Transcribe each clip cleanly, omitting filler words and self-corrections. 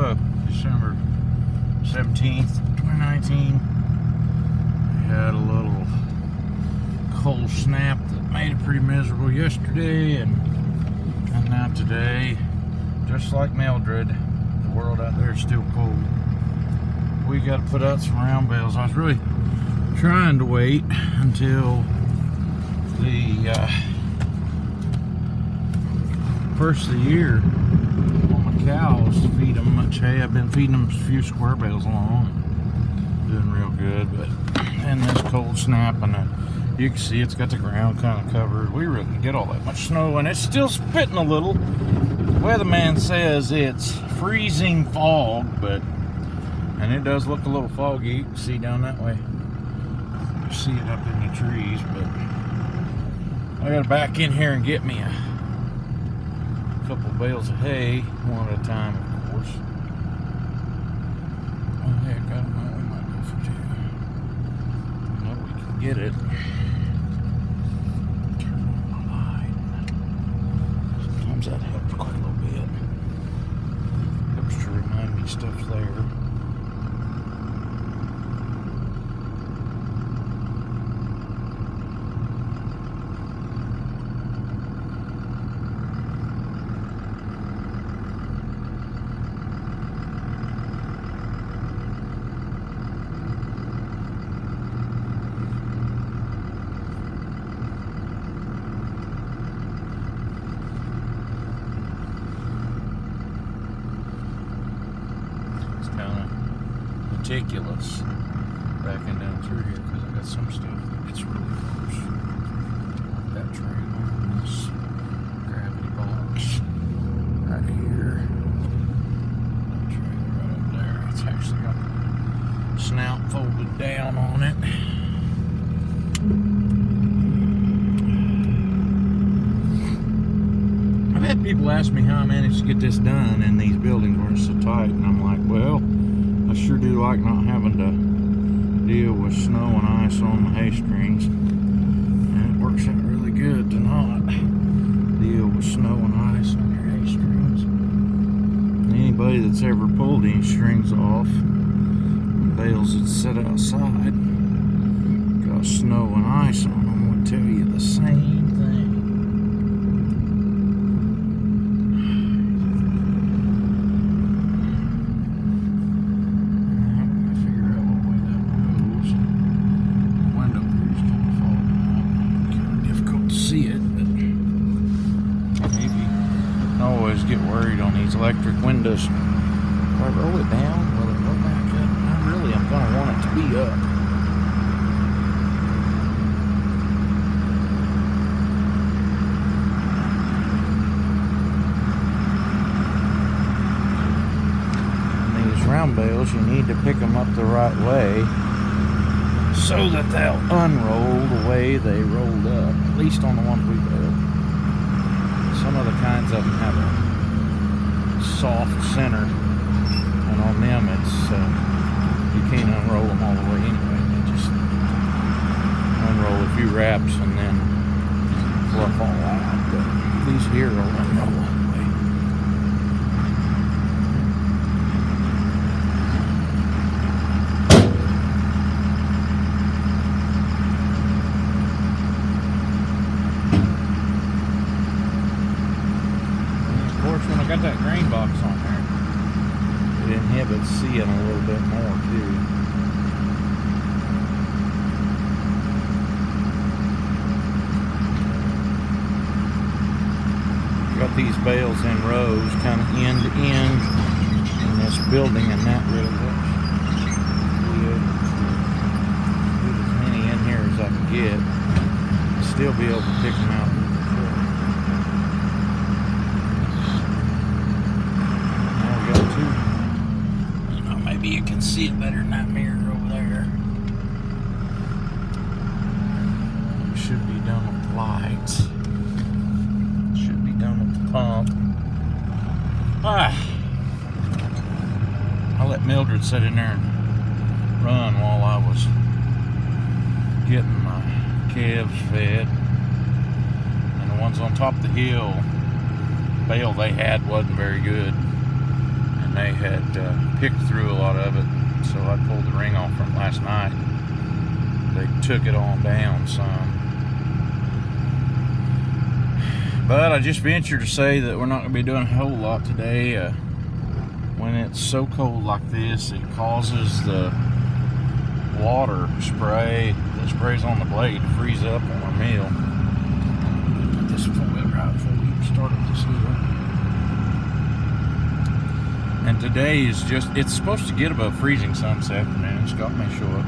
Florida, December 17th, 2019. We had a little cold snap that made it pretty miserable yesterday and not today. Just like Mildred, the world out there is still cold. We got to put out some round bales. I was really trying to wait until the first of the year on my cows to feed them much hay. I've been feeding them a few square bales along, doing real good, but and this cold snap, and you can see it's got the ground kind of covered. We really didn't get all that much snow, and it's still spitting a little. The weatherman says it's freezing fog, and it does look a little foggy. You can see down that way. You see it up in the trees, but I gotta back in here and get me a couple bales of hay, one at a time, of course. Oh heck, I don't know, we might go for two. No, we can get it. Turn on my light. Sometimes that helps quite a little bit. Helps to remind me stuff's there. Meticulous backing down through here because I got some stuff that gets really close. Like that trailer on this gravity box right here. That trailer right up there. It's actually got the snout folded down on it. I've had people ask me how I managed to get this done in these buildings where it's so tight, and I'm like, well, I sure do like not having to deal with snow and ice on the hay strings, and it works out really good to not deal with snow and ice on your hay strings. Anybody that's ever pulled any strings off, bales that sit outside, got snow and ice on them, would tell you the same thing. Get worried on these electric windows. If I roll it down, will it roll back up? I really am going to want it to be up. And these round bales, you need to pick them up the right way so that they'll unroll the way they rolled up, at least on the ones we built. Some of the kinds of them have a soft center, and on them it's you can't unroll them all the way anyway. They just unroll a few wraps and then fluff all out. But these here will unroll all the way. When I got that grain box on there, it inhibits seeing a little bit more too. Got these bales in rows, kind of end to end in this building, and that really looks good. Get as many in here as I can get, still be able to pick them out. Maybe you can see it better in that mirror over there. Should be done with the lights. Should be done with the pump. I let Mildred sit in there and run while I was getting my calves fed. And the ones on top of the hill, bale they had wasn't very good. And they had picked through a lot of it, so I pulled the ring off from last night. They took it on down some. But I just venture to say that we're not going to be doing a whole lot today. When it's so cold like this, it causes the water spray that sprays on the blade to freeze up on our meal. Put this foot right before we started this little. And today is just, it's supposed to get above freezing some this afternoon. Scott may show up.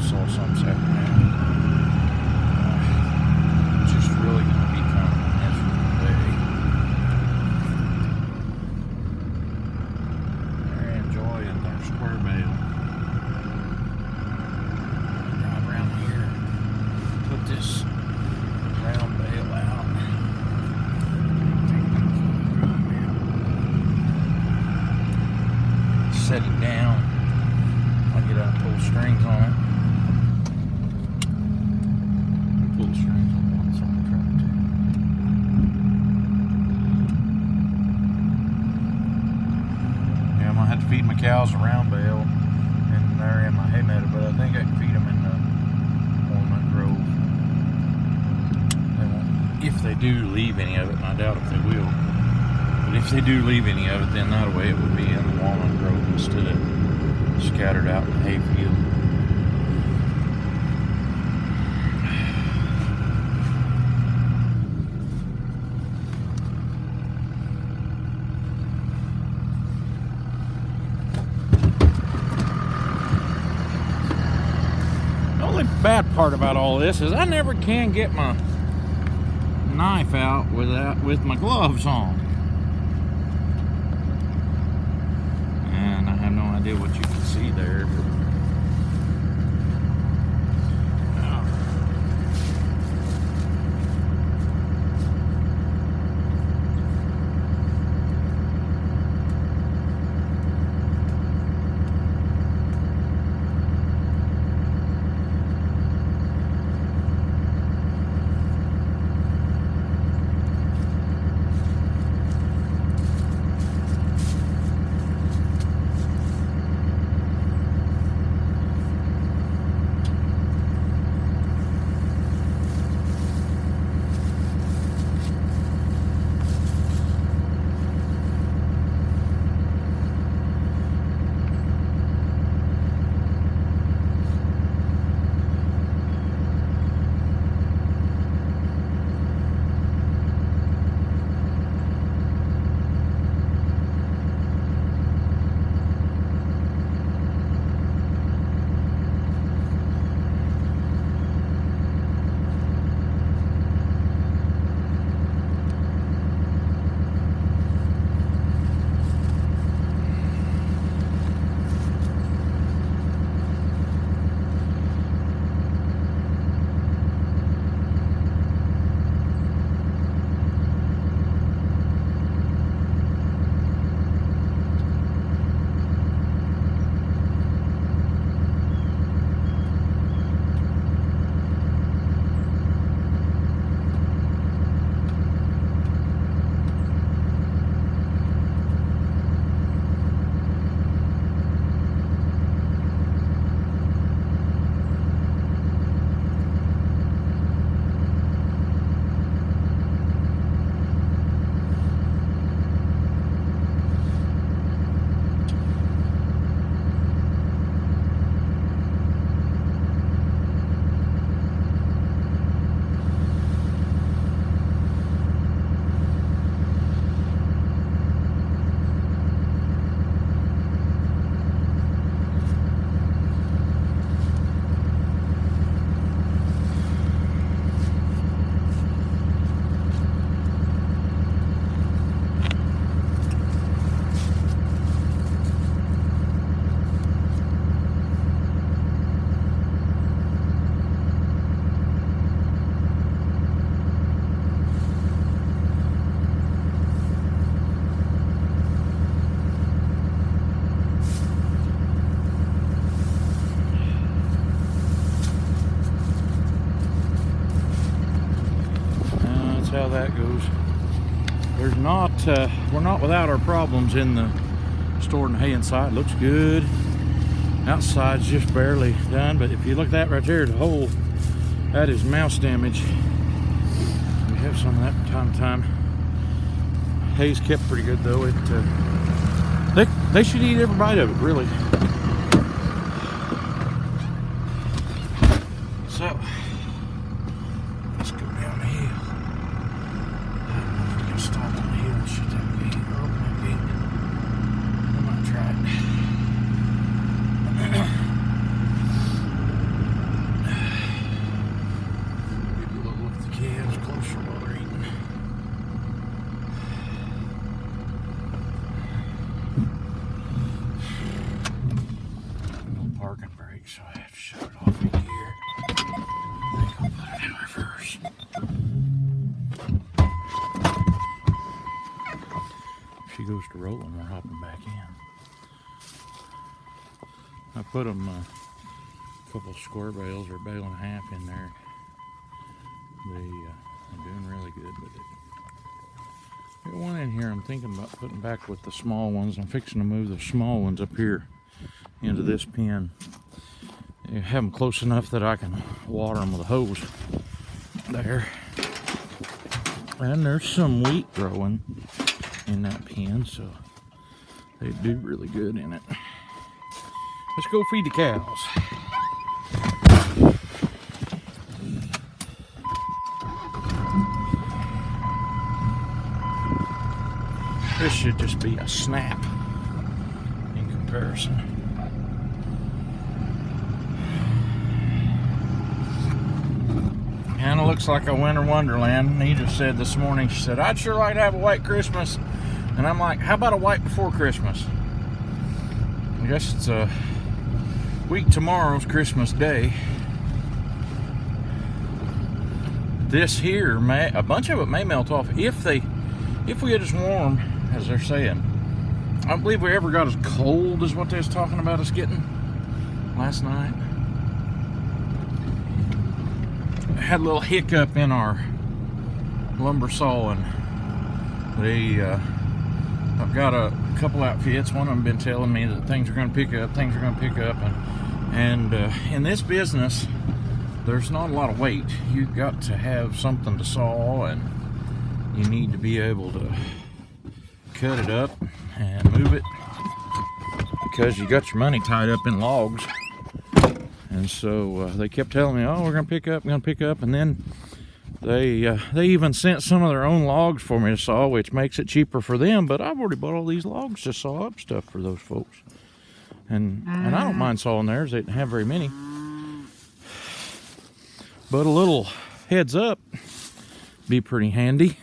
Saw some this afternoon. It's just really going to be kind of a miserable day. They're enjoying their square bale. Drive around here, put this round bale out. Set it down. I'll get out and pull strings on it. Pull the strings on one side of the truck too. Yeah, I'm gonna have to feed my cows a round bale, and they're in my hay meadow, but I think I can feed them in the walnut grove. They won't, if they do leave any of it, and I doubt if they will. But if they do leave any of it, then that way it would be in the walnut grove instead of scattered out in the hayfield. The only bad part about all this is I never can get my knife out with my gloves on. And I have no idea what you can see there. How that goes. There's not we're not without our problems in the storing the hay inside. Looks good. Outside's just barely done, but if you look at that right there, the hole, that is mouse damage. We have some of that from time to time. Hay's kept pretty good though. They should eat every bite of it, really. So let's go down the hill. I don't know if we can stop on the hill and shut that gate or open that gate. I might try it. Get a little look at the calves closer while they're eating. No parking brake, so I have to shut it off in gear. I think I'll put it in reverse. If she goes to rolling, we're hopping back in. I put them a couple square bales or a bale and a half in there. They're doing really good with it. Got one in here I'm thinking about putting back with the small ones. I'm fixing to move the small ones up here into this pen. You have them close enough that I can water them with a hose there. And there's some wheat growing in that pen, so they do really good in it. Let's go feed the cows. This should just be a snap in comparison. And it looks like a winter wonderland. Nita said this morning, she said, I'd sure like to have a white Christmas. And I'm like, how about a white before Christmas? I guess it's a week tomorrow's Christmas Day. This here may, a bunch of it may melt off if we get as warm as they're saying. I don't believe we ever got as cold as what they was talking about us getting last night. I had a little hiccup in our lumber sawing. I've got a couple outfits. One of them been telling me that things are going to pick up, and in this business, there's not a lot of weight. You've got to have something to saw, and you need to be able to cut it up and move it because you got your money tied up in logs. And so they kept telling me, oh, we're going to pick up, and then they even sent some of their own logs for me to saw, which makes it cheaper for them, but I've already bought all these logs to saw up stuff for those folks. And I don't mind sawing theirs. They didn't have very many. But a little heads up be pretty handy.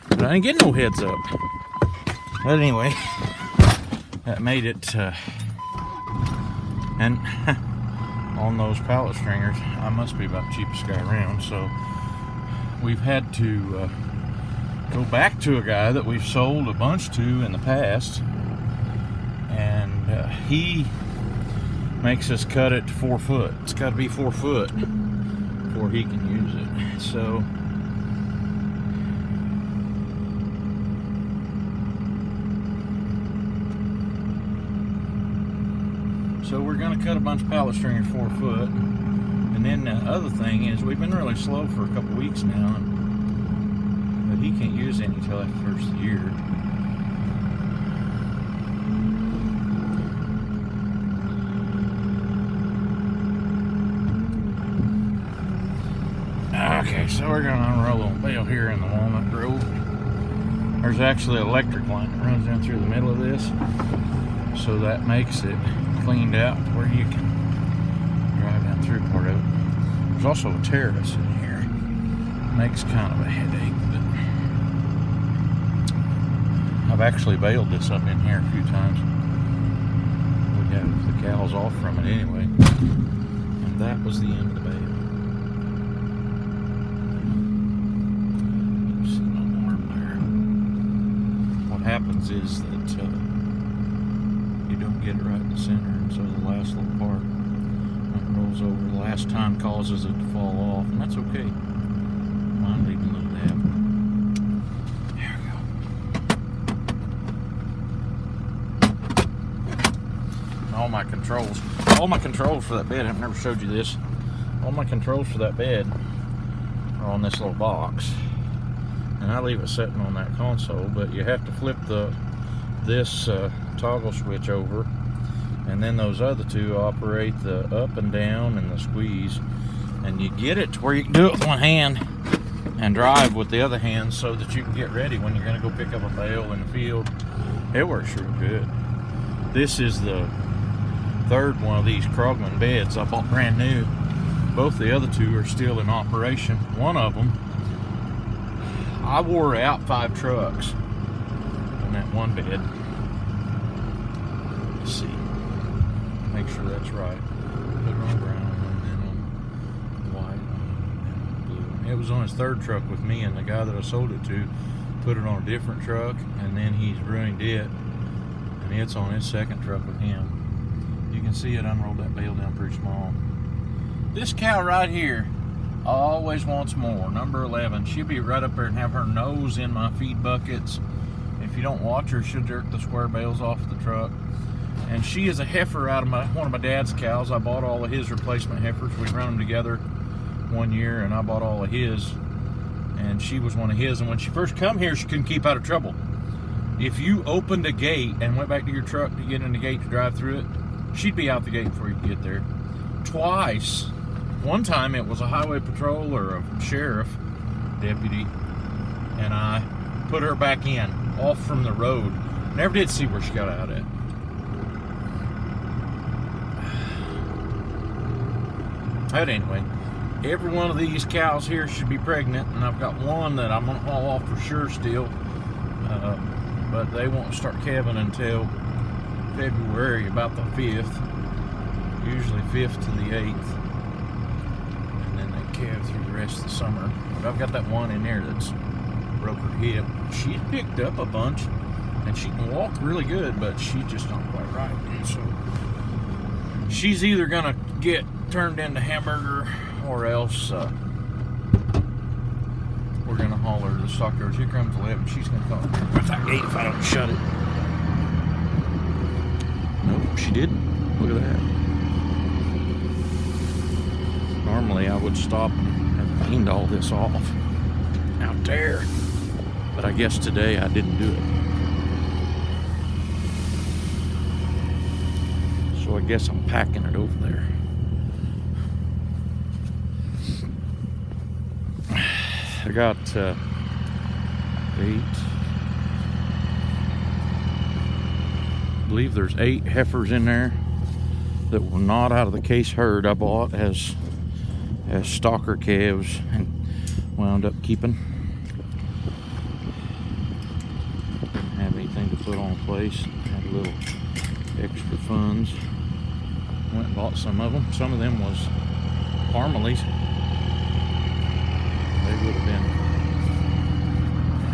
But I didn't get no heads up. But anyway, that made it, and on those pallet stringers, I must be about the cheapest guy around, so we've had to go back to a guy that we've sold a bunch to in the past, and he makes us cut it to 4 foot. It's got to be 4 foot before he can use it. So we're going to cut a bunch of pallet string at 4 foot. And then the other thing is, we've been really slow for a couple weeks now, but he can't use any until after the first of the year. Okay, so we're going to unroll a bale here in the walnut grove. There's actually an electric line that runs down through the middle of this, so that makes it cleaned out to where you can drive down through part of it. There's also a terrace in here. Makes kind of a headache, but I've actually baled this up in here a few times. We have the cows off from it anyway, and that was the end of the bale. Happens is that you don't get it right in the center, and so the last little part, when it rolls over, the last time causes it to fall off, and that's okay. Mine leaving a little dab. There we go. my controls. All my controls for that bed, I've never showed you this. All my controls for that bed are on this little box. And I leave it sitting on that console, but you have to flip this toggle switch over, and then those other two operate the up and down and the squeeze. And you get it to where you can do it with one hand and drive with the other hand so that you can get ready when you're going to go pick up a bale in the field. It works real good. This is the third one of these Krogman beds I bought brand new. Both the other two are still in operation. One of them, I wore out 5 trucks on that one bed. Let's see. Make sure that's right. Put it on brown and then on white and then on blue. It was on his third truck with me, and the guy that I sold it to put it on a different truck, and then he's ruined it, and it's on his second truck with him. You can see it unrolled that bale down pretty small. This cow right here always wants more. Number 11. She'll be right up there and have her nose in my feed buckets. If you don't watch her, she'll jerk the square bales off the truck. And she is a heifer out of one of my dad's cows. I bought all of his replacement heifers. We run them together one year, and I bought all of his. And she was one of his. And when she first come here, she couldn't keep out of trouble. If you opened a gate and went back to your truck to get in the gate to drive through it, she'd be out the gate before you could get there. Twice. One time it was a highway patrol or a sheriff deputy, and I put her back in, off from the road. Never did see where she got out at. But anyway, every one of these cows here should be pregnant, and I've got one that I'm going to haul off for sure still. But they won't start calving until February, about the 5th. Usually 5th to the 8th. Calve through the rest of the summer. But I've got that one in there that's broke her hip. She's picked up a bunch, and she can walk really good, but she's just not quite right. So she's either gonna get turned into hamburger, or else we're gonna haul her to the stockyards. Here comes 11. She's gonna come with that gate if I don't shut it. Nope, she didn't. Look at that. Normally I would stop and have cleaned all this off out there, but I guess today I didn't do it. So I guess I'm packing it over there. I got 8. I believe there's 8 heifers in there that were not out of the case herd I bought as stalker calves and wound up keeping. Didn't have anything to put on place. Had a little extra funds. Went and bought some of them. Some of them was Parmaleys.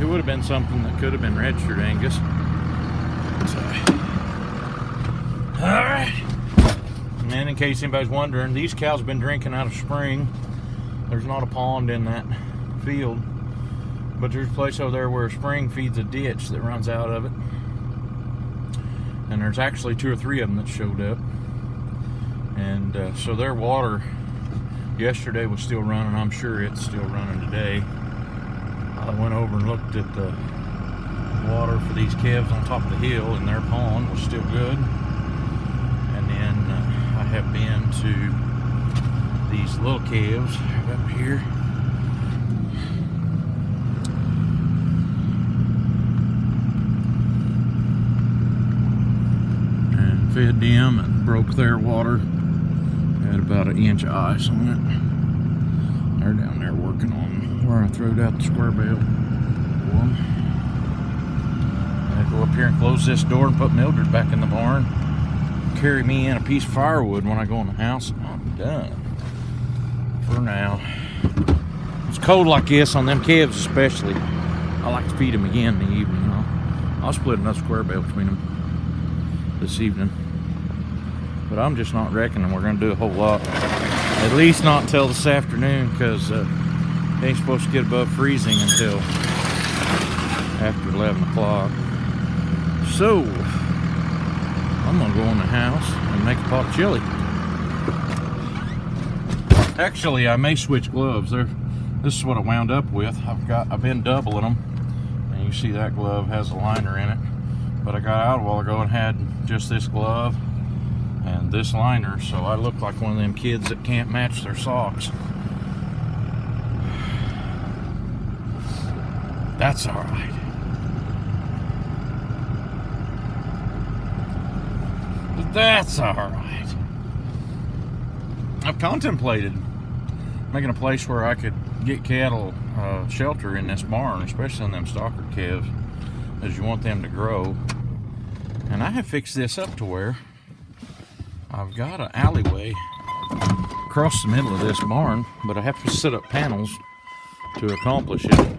It would have been something that could have been registered Angus. So, all right. And then, in case anybody's wondering, these cows have been drinking out of spring. There's not a pond in that field, but there's a place over there where a spring feeds a ditch that runs out of it. And there's actually 2 or 3 of them that showed up. And so their water yesterday was still running. I'm sure it's still running today. I went over and looked at the water for these calves on top of the hill, and their pond was still good. And then I have been to these little calves up here. And fed them and broke their water. Had about 1 inch of ice on it. They're down there working on where I throwed out the square bale for them. I go up here and close this door and put Mildred back in the barn. Carry me in a piece of firewood when I go in the house, and I'm done for now. It's cold like this on them calves especially. I like to feed them again in the evening. I'll split another square bale between them this evening. But I'm just not reckoning we're going to do a whole lot. At least not until this afternoon, because they ain't supposed to get above freezing until after 11 o'clock. So, I'm gonna go in the house and make a pot of chili. Actually, I may switch gloves. This is what I wound up with. I've been doubling them, and you see that glove has a liner in it. But I got out a while ago and had just this glove and this liner, so I look like one of them kids that can't match their socks. That's all right. That's all right. I've contemplated making a place where I could get cattle shelter in this barn, especially on them stalker calves, as you want them to grow. And I have fixed this up to where I've got an alleyway across the middle of this barn, but I have to set up panels to accomplish it.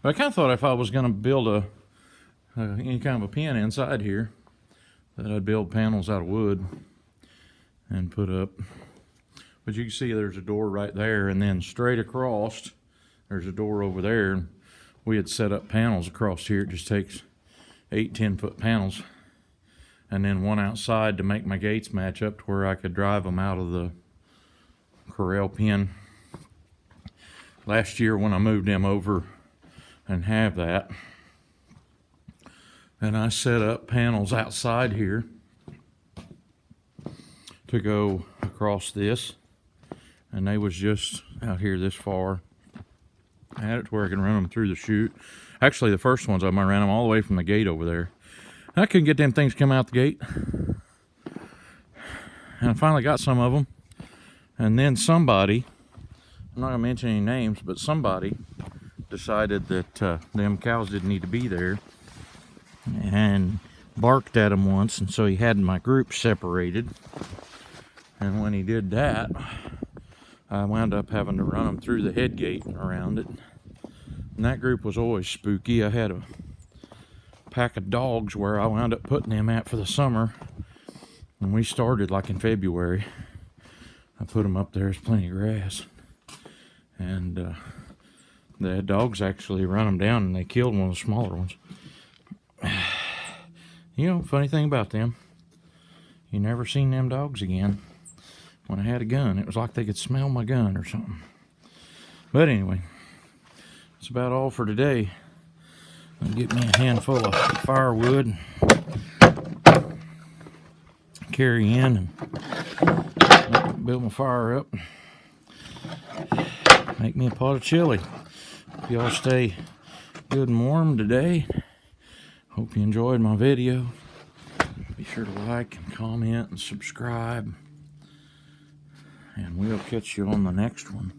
But I kind of thought if I was going to build any kind of a pen inside here, that I'd build panels out of wood and put up. But you can see there's a door right there, and then straight across there's a door over there. We had set up panels across here. It just takes 8-10 foot panels, and then one outside to make my gates match up to where I could drive them out of the corral pen. Last year when I moved them over and have that, and I set up panels outside here to go across this, and they was just out here this far. I had it to where I can run them through the chute. Actually, the first ones I ran them all the way from the gate over there. I couldn't get them things to come out the gate, and I finally got some of them. And then somebody, I'm not gonna mention any names, but somebody decided that them cows didn't need to be there, and barked at them once, and so he had my group separated. And when he did that, I wound up having to run them through the head gate and around it. And that group was always spooky. I had a pack of dogs where I wound up putting them at for the summer, and we started like in February. I put them up there, there's plenty of grass, and the dogs actually run them down, and they killed one of the smaller ones. You know, funny thing about them, you never seen them dogs again. When I had a gun, it was like they could smell my gun or something. But anyway, that's about all for today. I'll get me a handful of firewood, carry in, and build my fire up. Make me a pot of chili. Hope y'all stay good and warm today. Hope you enjoyed my video. Be sure to like and comment and subscribe. And we'll catch you on the next one.